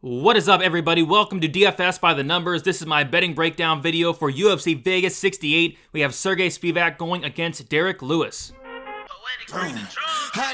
What is up, everybody? Welcome to DFS by the Numbers. This is my betting breakdown video for UFC Vegas 68. We have Sergey Spivak going against Derek Lewis. I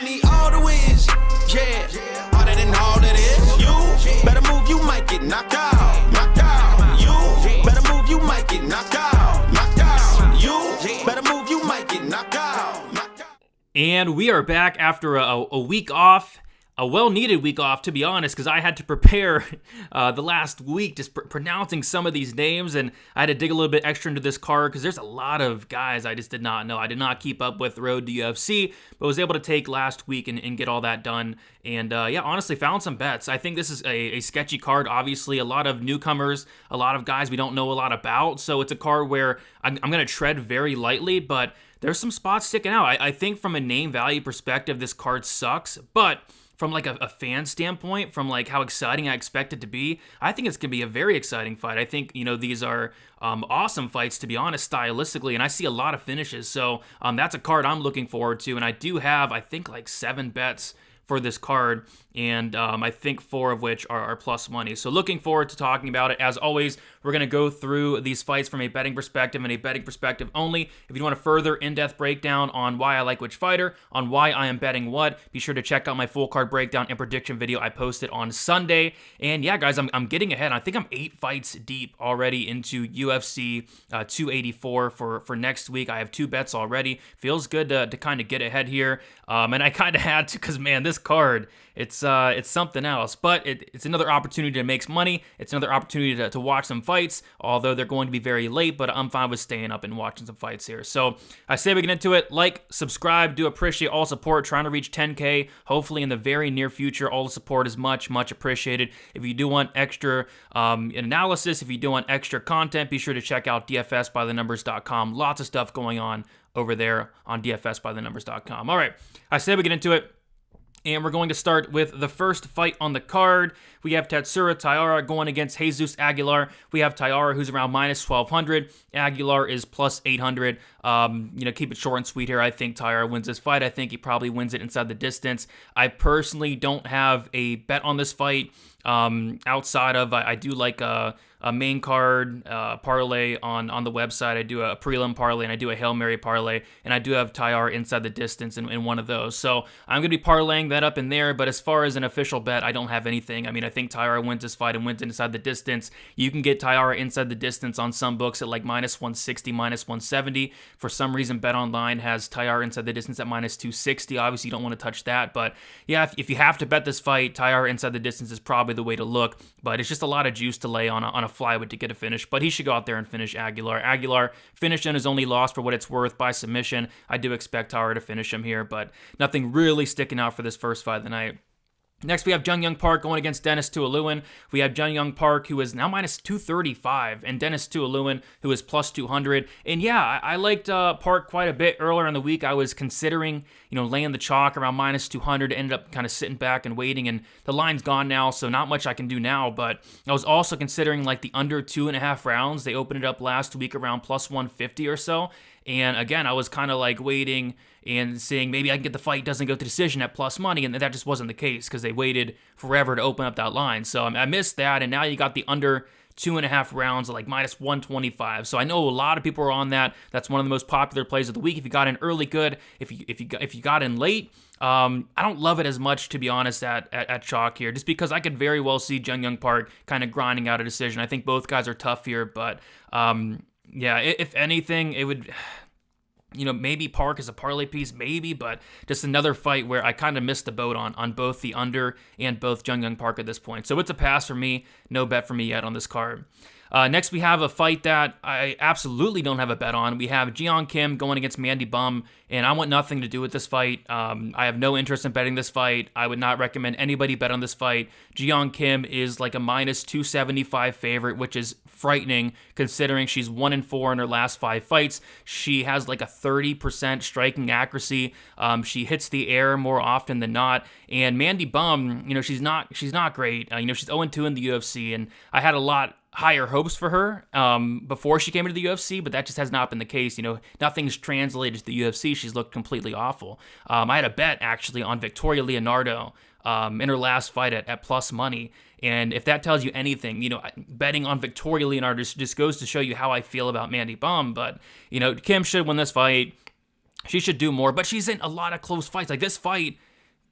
need all the wins, yeah. Harder than all that is. You better move, you might get knocked out. Knocked out. You better move, you might get knocked out. Knocked out. You better move, you might get knocked out. Knocked out. And we are back after a week off. A well-needed week off, to be honest, because I had to prepare the last week just pronouncing some of these names, and I had to dig a little bit extra into this card because there's a lot of guys I just did not know. I did not keep up with Road to UFC, but was able to take last week and get all that done. And yeah, honestly, found some bets. I think this is a sketchy card. Obviously, a lot of newcomers, a lot of guys we don't know a lot about, so it's a card where I'm going to tread very lightly, but there's some spots sticking out. I think from a name value perspective, this card sucks, but from like a fan standpoint, from like how exciting I expect it to be, I think it's going to be a very exciting fight. I think, these are awesome fights, to be honest, stylistically, and I see a lot of finishes. So that's a card I'm looking forward to, and I do have, I think, like 7 bets for this card, and I think 4 of which are plus money. So looking forward to talking about it. As always, we're going to go through these fights from a betting perspective and a betting perspective only. If you want a further in-depth breakdown on why I like which fighter, on why I am betting what, be sure to check out my full card breakdown and prediction video I posted on Sunday. And yeah, guys, I'm getting ahead. I think I'm 8 fights deep already into UFC 284 for next week. I have 2 bets already. Feels good to kind of get ahead here. And I kind of had to, because man, this card, it's something else, but it's another opportunity to make some money. It's another opportunity to watch some fights, although they're going to be very late, but I'm fine with staying up and watching some fights here. So I say we get into it. Like, subscribe, do appreciate all support, trying to reach 10K, hopefully in the very near future. All the support is much, much appreciated. If you do want extra analysis, if you do want extra content, be sure to check out dfsbythenumbers.com. Lots of stuff going on over there on dfsbythenumbers.com. All right, I say we get into it. And we're going to start with the first fight on the card. We have Tatsuro Taira going against Jesus Aguilar. We have Taira, who's around minus 1,200. Aguilar is plus 800. Keep it short and sweet here. I think Taira wins this fight. I think he probably wins it inside the distance. I personally don't have a bet on this fight outside of I do like a main card parlay on the website. I do a prelim parlay and I do a Hail Mary parlay, and I do have Taira inside the distance in one of those. So I'm going to be parlaying that up in there, but as far as an official bet, I don't have anything. I mean, I think Taira wins this fight and wins inside the distance. You can get Taira inside the distance on some books at like minus 160, minus 170. For some reason, Bet Online has Taira inside the distance at minus 260. Obviously, you don't want to touch that, but yeah, if you have to bet this fight, Taira inside the distance is probably the way to look, but it's just a lot of juice to lay on a flyweight to get a finish, but he should go out there and finish Aguilar. Aguilar finished in his only loss for what it's worth by submission. I do expect Taira to finish him here, but nothing really sticking out for this first fight of the night. Next, we have Jung Young Park going against Dennis Tuoluen. We have Jung Young Park, who is now minus 235, and Dennis Tuoluen, who is plus 200. And yeah, I liked Park quite a bit earlier in the week. I was considering, laying the chalk around minus 200. Ended up kind of sitting back and waiting, and the line's gone now, so not much I can do now. But I was also considering like the under 2.5 rounds. They opened it up last week around plus 150 or so. And again, I was kind of like waiting and seeing maybe I can get the fight doesn't go to decision at plus money, and that just wasn't the case because they waited forever to open up that line. So I missed that, and now you got the under 2.5 rounds at like minus 125. So I know a lot of people are on that. That's one of the most popular plays of the week. If you got in early, good. If you got in late, I don't love it as much, to be honest, at chalk here, just because I could very well see Jung Young Park kind of grinding out a decision. I think both guys are tough here, but yeah, if anything, it would, maybe Park is a parlay piece, maybe, but just another fight where I kind of missed the boat on both the under and both Jung Young Park at this point. So it's a pass for me, no bet for me yet on this card. Next, we have a fight that I absolutely don't have a bet on. We have Jeon Kim going against Mandy Bum, and I want nothing to do with this fight. I have no interest in betting this fight. I would not recommend anybody bet on this fight. Jeon Kim is like a minus 275 favorite, which is frightening considering she's 1-4 in her last 5 fights. She has like a 30% striking accuracy. She hits the air more often than not. And Mandy Bum, she's not great. She's 0-2 in the UFC, and I had a lot higher hopes for her before she came into the UFC, but that just has not been the case. Nothing's translated to the UFC. She's looked completely awful. I had a bet actually on Victoria Leonardo in her last fight at plus money. And if that tells you anything, betting on Victoria Leonardo just goes to show you how I feel about Mandy Bum. But, Kim should win this fight. She should do more, but she's in a lot of close fights. Like, this fight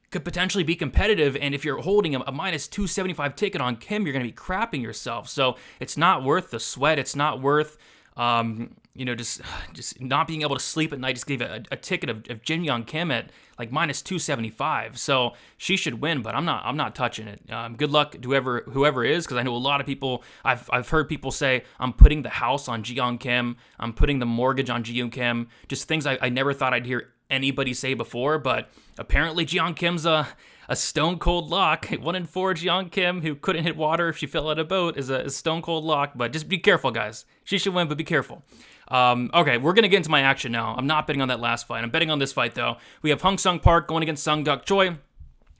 could potentially be competitive, and if you're holding a minus 275 ticket on Kim, you're going to be crapping yourself. So it's not worth the sweat. It's not worth, just not being able to sleep at night. Just gave a ticket of Jin Young Kim at like minus 275. So she should win, but I'm not touching it. Good luck to whoever is, because I know a lot of people. I've heard people say I'm putting the house on Ji Young Kim. I'm putting the mortgage on Ji Young Kim. Just things I never thought I'd hear anybody say before, but apparently Ji Young Kim's a stone cold lock. 1-4 Ji Young Kim, who couldn't hit water if she fell out of a boat, is a stone cold lock. But just be careful, guys. She should win, but be careful. Okay, we're gonna get into my action now. I'm not betting on that last fight. I'm betting on this fight though. We have Hung Sung Park going against Sung Duk Choi.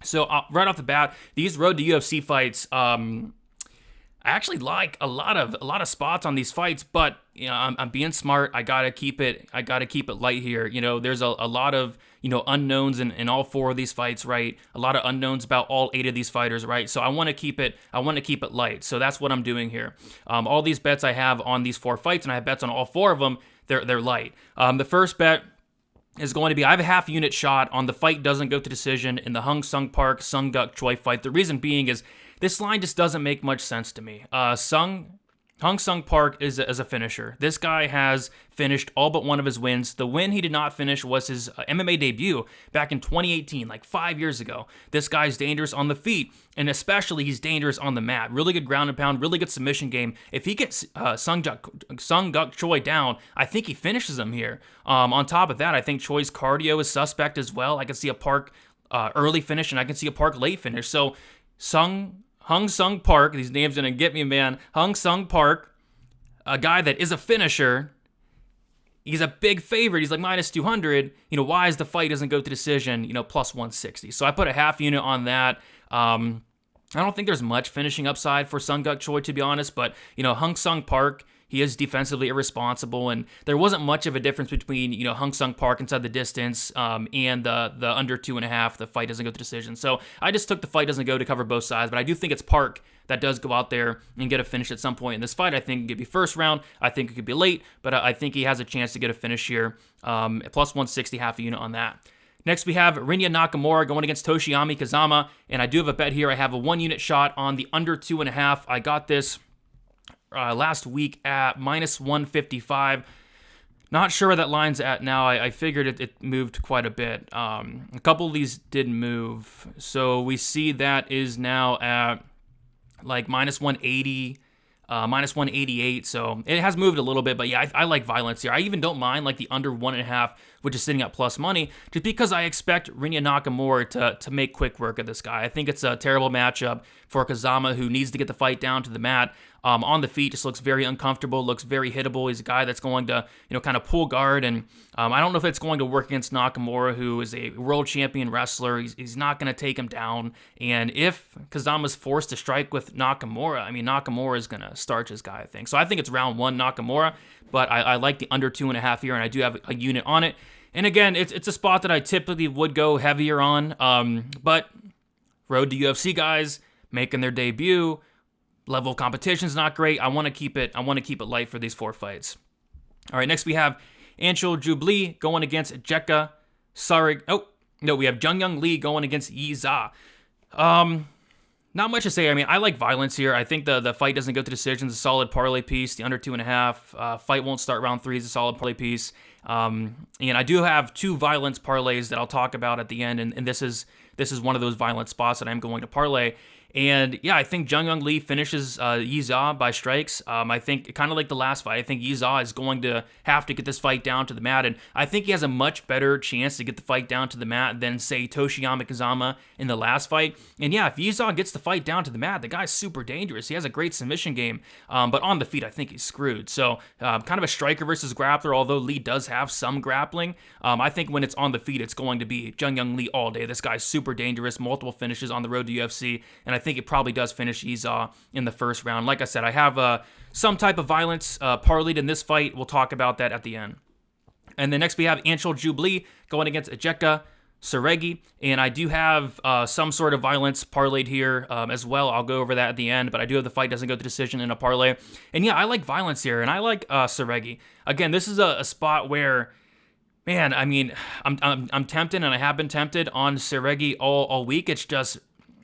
So right off the bat, these road to UFC fights, I actually like a lot of spots on these fights, but I'm being smart. I gotta keep it light here. There's a lot of unknowns in all 4 of these fights, right? A lot of unknowns about all 8 of these fighters, right? So I want to keep it light. So that's what I'm doing here. All these bets I have on these 4 fights, and I have bets on all 4 of them. They're light. The first bet is going to be, I have a half unit shot on the fight doesn't go to decision in the Hung Sung Park Sung Duk Choi fight. The reason being is this line just doesn't make much sense to me. Hung Sung Park is a finisher. This guy has finished all but one of his wins. The win he did not finish was his MMA debut back in 2018, like 5 years ago. This guy's dangerous on the feet, and especially he's dangerous on the mat. Really good ground and pound, really good submission game. If he gets Sung Duk Choi down, I think he finishes him here. On top of that, I think Choi's cardio is suspect as well. I can see a Park early finish, and I can see a Park late finish. So Hung Sung Park, these names gonna get me, man. Hung Sung Park, a guy that is a finisher. He's a big favorite. He's like minus 200. Why is the fight doesn't go to decision, plus 160. So I put a half unit on that. I don't think there's much finishing upside for Sung Duk Choi, to be honest, but, Hung Sung Park, he is defensively irresponsible, and there wasn't much of a difference between, Hung Sung Park inside the distance and the under 2.5. The fight doesn't go to decision. So I just took the fight doesn't go to cover both sides, but I do think it's Park that does go out there and get a finish at some point in this fight. I think it could be first round. I think it could be late, but I think he has a chance to get a finish here. Plus 160, half a unit on that. Next, we have Rinya Nakamura going against Toshiyami Kazama, and I do have a bet here. I have a 1 unit shot on the under 2.5. I got this last week at minus 155. Not sure where that line's at now. I figured it moved quite a bit. A couple of these did move. So we see that is now at like minus 180, minus 188. So it has moved a little bit, but yeah, I like violence here. I even don't mind like the under 1.5, which is sitting at plus money, just because I expect Rinya Nakamura to make quick work of this guy. I think it's a terrible matchup for Kazama, who needs to get the fight down to the mat. On the feet, just looks very uncomfortable, looks very hittable. He's a guy that's going to, kind of pull guard, and I don't know if it's going to work against Nakamura, who is a world champion wrestler. He's not going to take him down, and if Kazama's forced to strike with Nakamura, Nakamura is going to starch his guy, I think. So I think it's round 1 Nakamura, but I like the under 2.5 here, and I do have a unit on it. And again, it's a spot that I typically would go heavier on, but road to UFC guys making their debut. Level of competition's not great. I want to keep it light for these 4 fights. All right, next we have Anshul Jubli going against Jekka Sarig. Oh, no, we have Jung Young Lee going against Yi Za. Not much to say. I like violence here. I think the fight doesn't go to decisions. A solid parlay piece. The under 2.5. Fight won't start round 3 is a solid parlay piece. And I do have 2 violence parlays that I'll talk about at the end. And this is one of those violent spots that I'm going to parlay. And yeah, I think Jung Young Lee finishes Yi Za by strikes. I think kind of like the last fight, I think Yi Za is going to have to get this fight down to the mat, and I think he has a much better chance to get the fight down to the mat than, say, Toshiyami Kazama in the last fight. And yeah, if Yi Za gets the fight down to the mat, the guy's super dangerous. He has a great submission game, but on the feet, I think he's screwed. So kind of a striker versus grappler, although Lee does have some grappling. I think when it's on the feet, it's going to be Jung Young Lee all day. This guy's super dangerous, multiple finishes on the road to UFC, and I think it probably does finish Izza in the first round. Like I said, I have some type of violence parlayed in this fight. We'll talk about that at the end. And then next we have Anshul Jubli going against Ejeka Seregi, and I do have some sort of violence parlayed here as well. I'll go over that at the end, but I do have the fight doesn't go to decision in a parlay. And yeah, I like violence here, and I like Seregi. Again, this is a spot where, man, I mean, I'm tempted, and I have been tempted on Seregi all week. It's just,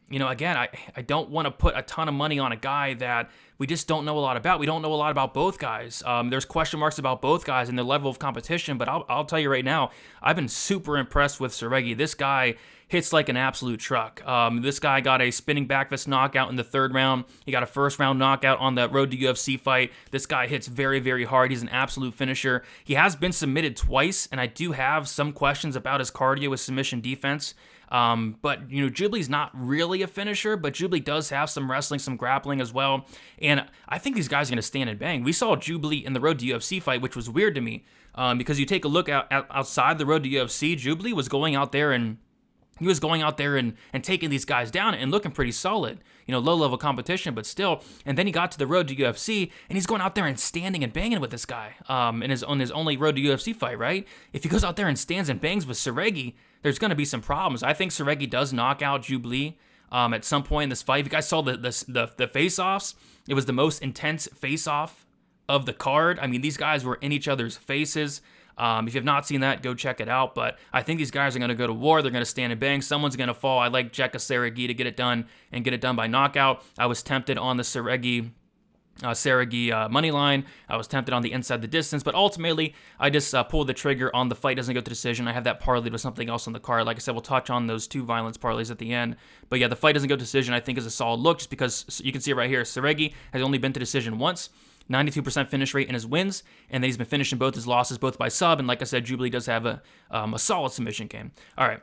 again, I don't want to put a ton of money on a guy that we just don't know a lot about. We don't know a lot about both guys. There's question marks about both guys and their level of competition, but I'll tell you right now, I've been super impressed with Seregi. This guy hits like an absolute truck. This guy got a spinning back fist knockout in the third round. He got a first round knockout on the Road to UFC fight. This guy hits very, very hard. He's an absolute finisher. He has been submitted twice, and I do have some questions about his cardio with submission defense. But Jubli's not really a finisher, but Jubli does have some wrestling, some grappling as well. And I think these guys are going to stand and bang. We saw Jubli in the Road to UFC fight, which was weird to me, because you take a look outside the Road to UFC, Jubli was going out there and taking these guys down and looking pretty solid. Low level competition, but still. And then he got to the Road to UFC, and he's going out there and standing and banging with this guy on his only Road to UFC fight, right? If he goes out there and stands and bangs with Seregi, there's going to be some problems. I think Seregi does knock out Jubli at some point in this fight. If you guys saw the face-offs, it was the most intense face-off of the card. I mean, these guys were in each other's faces. If you have not seen that, go check it out. But I think these guys are going to go to war. They're going to stand and bang. Someone's going to fall. I like Ejeka Seregi to get it done and get it done by knockout. I was tempted on the Seregi money line. I was tempted on the inside the distance, but ultimately I just pulled the trigger on the fight doesn't go to decision. I have that parlayed with something else on the card. Like I said, we'll touch on those two violence parlays at the end. But yeah, the fight doesn't go to decision I think is a solid look, just because you can see it right here. Seregi has only been to decision once. 92% finish rate in his wins, and then he's been finishing both his losses, both by sub, and like I said, Jubli does have a solid submission game. All right,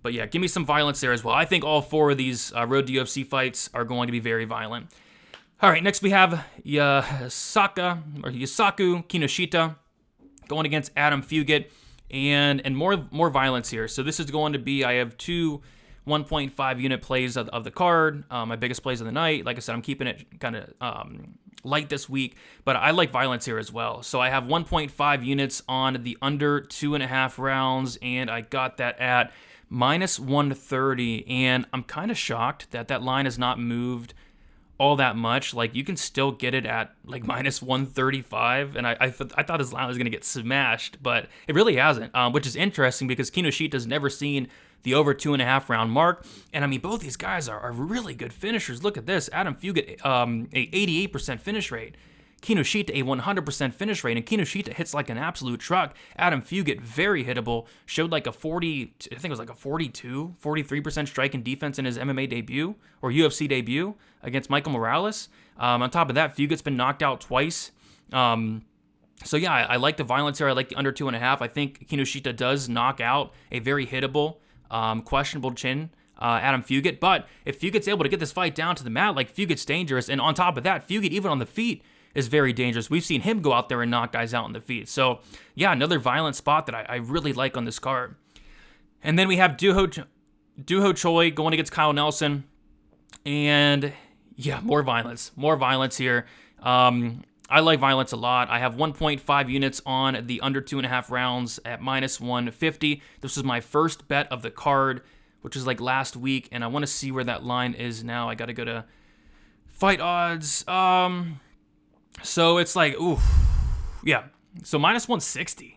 but yeah, give me some violence there as well. I think all four of these Road to UFC fights are going to be very violent. All right, next we have Yusaku Kinoshita going against Adam Fugit, and more violence here. So this is going to be, I have two 1.5 unit plays of the card, my biggest plays of the night. Like I said, I'm keeping it kind of light this week, but I like violence here as well. So I have 1.5 units on the under 2.5 rounds, and I got that at minus 130, and I'm kind of shocked that line has not moved all that much. Like, you can still get it at like minus 135, and I thought his line was going to get smashed, but it really hasn't, which is interesting because Kinoshita's never seen the over 2.5 round mark. And I mean, both these guys are really good finishers. Look at this. Adam Fugit, a 88% finish rate. Kinoshita, a 100% finish rate. And Kinoshita hits like an absolute truck. Adam Fugit, very hittable. Showed like a 43% strike and defense in his MMA debut or UFC debut against Michael Morales. On top of that, Fugit's been knocked out twice. So yeah, I like the violence here. I like the under 2.5. I think Kinoshita does knock out a very hittable, questionable chin, Adam Fugit. But if Fugit's able to get this fight down to the mat, like, Fugit's dangerous. And on top of that, Fugit, even on the feet, is very dangerous. We've seen him go out there and knock guys out on the feet. So yeah, another violent spot that I really like on this card. And then we have Dooho Choi going against Kyle Nelson. And yeah, more violence here. I like violence a lot. I have 1.5 units on the under 2.5 rounds at minus 150. This was my first bet of the card, which was like last week, and I want to see where that line is now. I got to go to fight odds. So it's like, ooh, yeah. So minus 160. I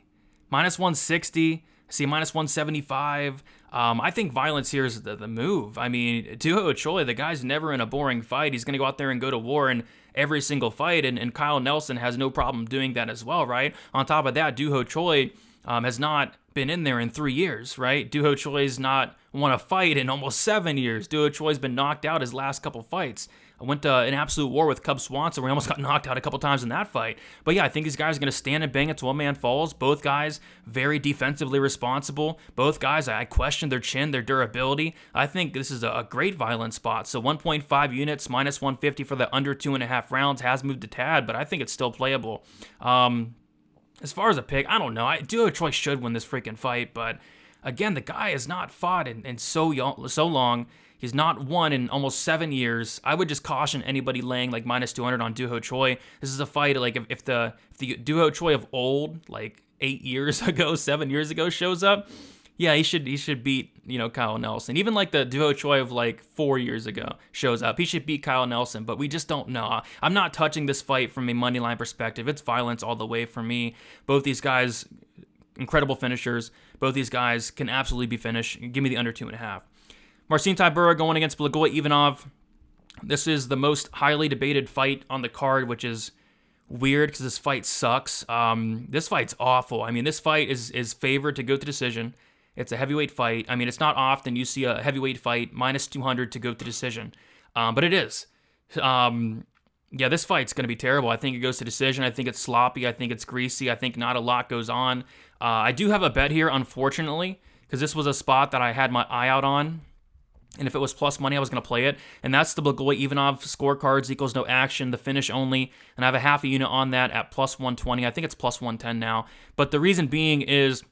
see minus 175. I think violence here is the move. I mean, Dooho Choi, the guy's never in a boring fight. He's going to go out there and go to war in every single fight, and Kyle Nelson has no problem doing that as well, right? On top of that, Dooho Choi has not been in there in 3 years, right? Dooho Choi's not won a fight in almost 7 years. Dooho Choi's been knocked out his last couple fights. I went to an absolute war with Cub Swanson where he almost got knocked out a couple times in that fight. But yeah, I think these guys are going to stand and bang until one man falls. Both guys very defensively responsible. Both guys, I question their chin, their durability. I think this is a great violent spot. So 1.5 units, minus 150 for the under 2.5 rounds has moved a tad, but I think it's still playable. As far as a pick, I don't know. Dooho Choi should win this freaking fight, but again, the guy has not fought in so long. He's not won in almost 7 years. I would just caution anybody laying like minus 200 on Doo Ho Choi. This is a fight like if the Doo Ho Choi of old, like 8 years ago, 7 years ago, shows up, yeah, he should beat, Kyle Nelson. Even like the Doo Ho Choi of like 4 years ago shows up, he should beat Kyle Nelson, but we just don't know. I'm not touching this fight from a money line perspective. It's violence all the way for me. Both these guys, incredible finishers. Both these guys can absolutely be finished. Give me the under 2.5. Marcin Tybura going against Blagoy Ivanov. This is the most highly debated fight on the card, which is weird because this fight sucks. This fight's awful. I mean, this fight is favored to go to decision. It's a heavyweight fight. I mean, it's not often you see a heavyweight fight minus 200 to go to decision, but it is. Yeah, this fight's going to be terrible. I think it goes to decision. I think it's sloppy. I think it's greasy. I think not a lot goes on. I do have a bet here, unfortunately, because this was a spot that I had my eye out on. And if it was plus money, I was going to play it. And that's the Blagoy Ivanov scorecards equals no action, the finish only. And I have a half a unit on that at plus 120. I think it's plus 110 now. But the reason being is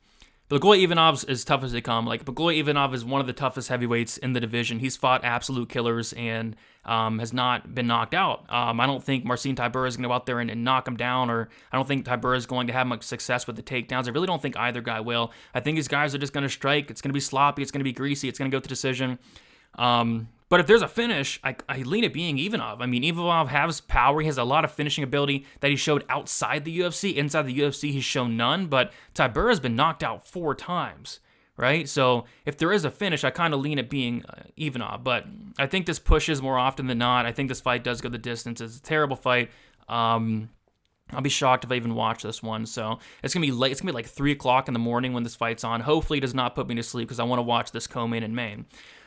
Blagoy Ivanov's as tough as they come. Like, Blagoy Ivanov is one of the toughest heavyweights in the division. He's fought absolute killers and has not been knocked out. I don't think Marcin Tybura is going to go out there and knock him down, or I don't think Tybura is going to have much success with the takedowns. I really don't think either guy will. I think these guys are just going to strike. It's going to be sloppy. It's going to be greasy. It's going to go to decision. But if there's a finish, I lean it being Ivanov. I mean, Ivanov has power. He has a lot of finishing ability that he showed outside the UFC. Inside the UFC, he's shown none, but Tybura has been knocked out 4 times, right? So if there is a finish, I kind of lean it being Ivanov, but I think this pushes more often than not. I think this fight does go the distance. It's a terrible fight. I'll be shocked if I even watch this one. So it's gonna be late. It's gonna be like 3 o'clock in the morning when this fight's on. Hopefully, it does not put me to sleep because I want to watch this co-main in Maine.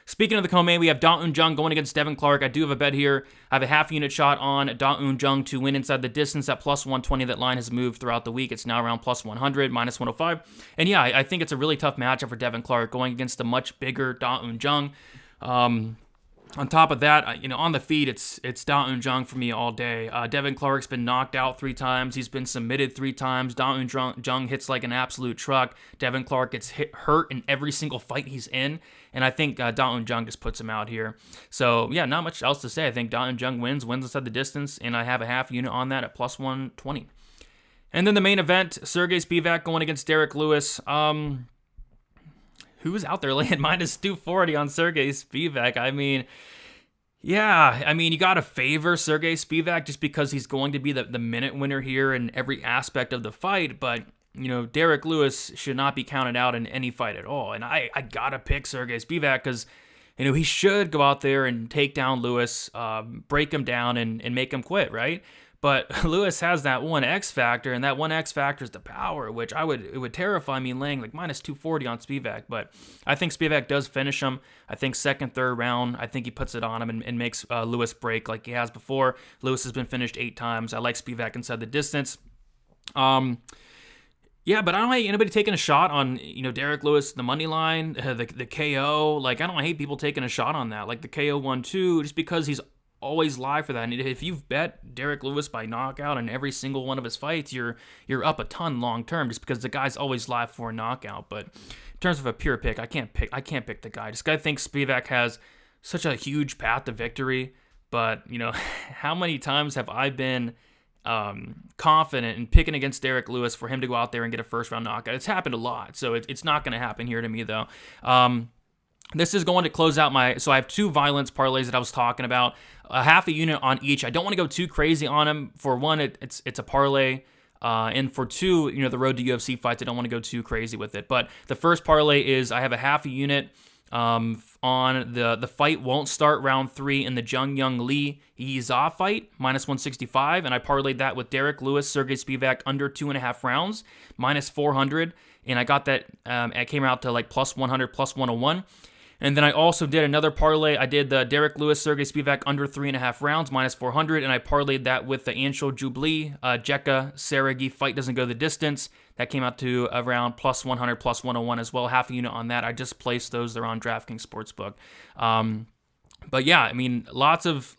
Speaking of the co-main, we have Da Un Jung going against Devin Clark. I do have a bet here. I have a half unit shot on Da Un Jung to win inside the distance at plus 120. That line has moved throughout the week. It's now around plus 100, minus 105. And yeah, I think it's a really tough matchup for Devin Clark going against a much bigger Da Un Jung. On top of that, on the feed, it's Da Un Jung for me all day. Devin Clark's been knocked out 3 times. He's been submitted 3 times. Da Un Jung hits like an absolute truck. Devin Clark gets hurt in every single fight he's in. And I think Da Un Jung just puts him out here. So, yeah, not much else to say. I think Da Un Jung wins inside the distance, and I have a half unit on that at plus 120. And then the main event, Sergey Spivak going against Derek Lewis. Who's out there laying minus 240 on Sergey Spivak? I mean, yeah, you got to favor Sergey Spivak just because he's going to be the minute winner here in every aspect of the fight. But, Derek Lewis should not be counted out in any fight at all. And I got to pick Sergey Spivak because, he should go out there and take down Lewis, break him down and make him quit, right? But Lewis has that one X factor, and that one X factor is the power, which it would terrify me laying like minus 240 on Spivak. But I think Spivak does finish him. I think second, third round, I think he puts it on him and makes Lewis break like he has before. Lewis has been finished 8 times. I like Spivak inside the distance. Yeah, but I don't hate anybody taking a shot on, Derek Lewis, the money line, the KO. Like, I don't hate people taking a shot on that. Like the KO 1-2, just because he's always live for that. And if you've bet Derek Lewis by knockout in every single one of his fights, you're up a ton long term just because the guy's always live for a knockout. But in terms of a pure pick, I can't pick the guy. This guy thinks Spivak has such a huge path to victory. But, how many times have I been confident in picking against Derek Lewis for him to go out there and get a first round knockout? It's happened a lot. So it's not going to happen here to me though. This is going to close out so I have 2 violence parlays that I was talking about, a half a unit on each. I don't want to go too crazy on them. For one, it's a parlay, and for 2, the road to UFC fights, I don't want to go too crazy with it. But the first parlay is I have a half a unit on the fight won't start round 3 in the Jung Young Lee Yiza fight, minus 165, and I parlayed that with Derek Lewis, Sergey Spivak under 2.5 rounds, minus 400, and I got that, it came out to like plus 100, plus 101. And then I also did another parlay. I did the Derek Lewis, Sergey Spivak under 3.5 rounds, minus 400, and I parlayed that with the Anshul Jubli, Jekka Seregi fight doesn't go the distance. That came out to around plus 100, plus 101 as well, half a unit on that. I just placed those. They're on DraftKings Sportsbook. But yeah, lots of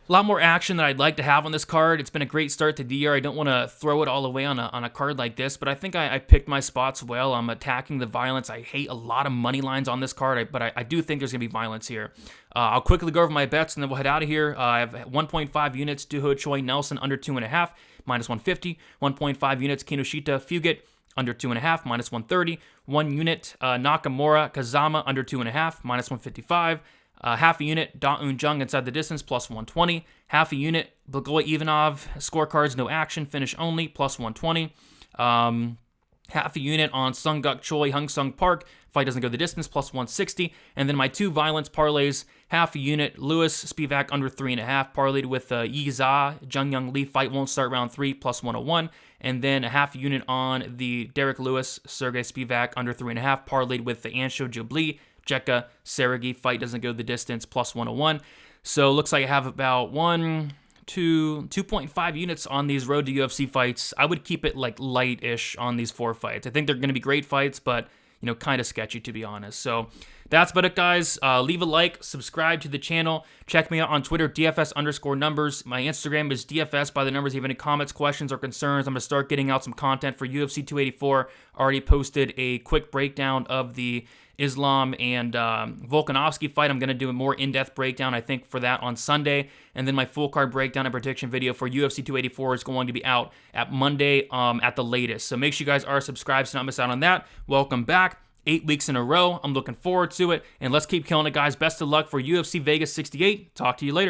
A lot more action that I'd like to have on this card. It's been a great start to the year. I don't want to throw it all away on a card like this, but I think I picked my spots well. I'm attacking the violence. I hate a lot of money lines on this card, but I do think there's going to be violence here. I'll quickly go over my bets, and then we'll head out of here. I have 1.5 units, Duho Choi Nelson, under 2.5, minus 150. 1.5 units, Kinoshita Fugit, under 2.5, minus 130. 1 unit, Nakamura Kazama, under 2.5, minus 155. Half a unit, Da-Un Jung inside the distance, plus 120. Half a unit, Blagoy Ivanov, scorecards, no action, finish only, plus 120. Half a unit on Sunguk Choi, Hung Sung Park, fight doesn't go the distance, plus 160. And then my 2 violence parlays, half a unit, Lewis Spivak under 3.5, parlayed with Yi Za, Jung Young Lee, fight won't start round 3, plus 101. And then a half a unit on the Derek Lewis, Sergey Spivak under 3.5, parlayed with the Ansho Jubli, Jekka Sergey, fight doesn't go the distance, plus 101. So looks like I have about 2.5 units on these road to UFC fights. I would keep it like light-ish on these 4 fights. I think they're going to be great fights, but kind of sketchy to be honest. So that's about it, guys. Leave a like, subscribe to the channel. Check me out on Twitter, DFS_numbers. My Instagram is DFS by the numbers. If you have any comments, questions, or concerns, I'm going to start getting out some content for UFC 284. Already posted a quick breakdown of the Islam and Volkanovski fight. I'm going to do a more in-depth breakdown, I think, for that on Sunday. And then my full card breakdown and prediction video for UFC 284 is going to be out at Monday at the latest. So make sure you guys are subscribed so not miss out on that. Welcome back. 8 weeks in a row. I'm looking forward to it. And let's keep killing it, guys. Best of luck for UFC Vegas 68. Talk to you later.